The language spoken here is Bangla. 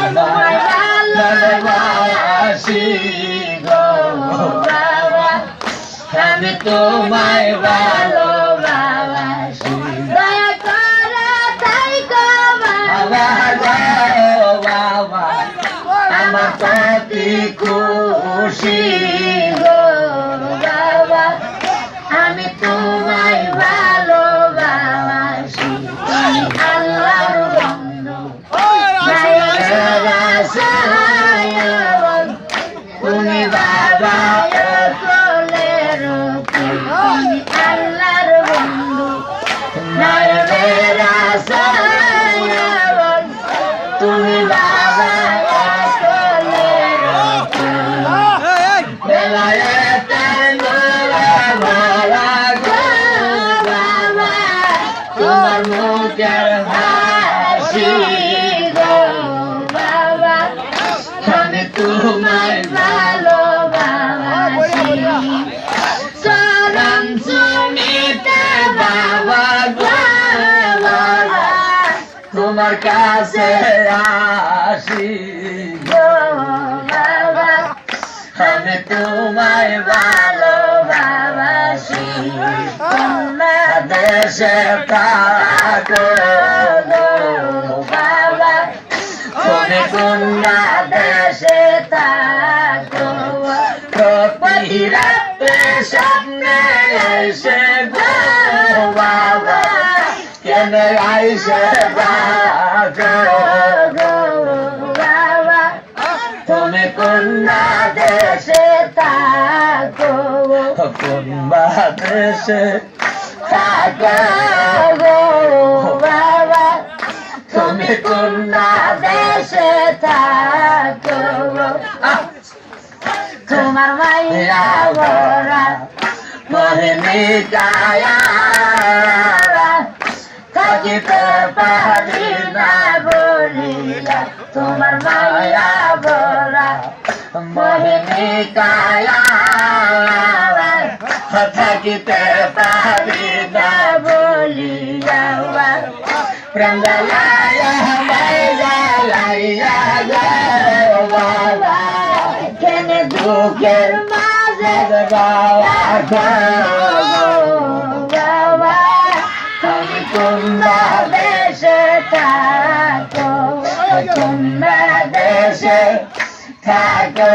তোমায় ভালোবাসি গো বাবা আমি তোমায় ভালোবাসি দয়া করে তাই গো বাবা বাবা আমার প্রতি খুশি গো বাবা আমি তোমায় ভালোবাসি তুমি আল্লাহর বন্ধু তুমি বাবা কোলের তুমি আল্লাহর বন্ধু তুমি বাবা কোলের তোমার মুখের হাসি গো বাবা আমি তোমায় ভালোবাসি চরণ চুমিতে বাবা গো বাবা তোমার কাছে আসি গো বাবা আমি তোমায় ভালোবাসি দেশে থাকো গো বাবা তুমি কোন দেশে থাকো প্রতি রাতে সামনে এসে গো বাবা কেন আইসে থাকো গো বাবা তুমি কোন দেশে থাকো কোন দেশে থাকো গো বাবা তুমি কোন দেশে থাকো তোমার মাইয়া বরা মরমি কায়া থাকিতে পারি না বলিয়া তোমার মাইয়া বরা মরমি কায়া থাকিতে পারি না বলিয়া প্রাণ জ্বালাইয়া জ্বালাইয়া বাবা কেন দুঃখের মাঝে বাবা তুমি কোন দেশে থাকো কোন দেশে থাকো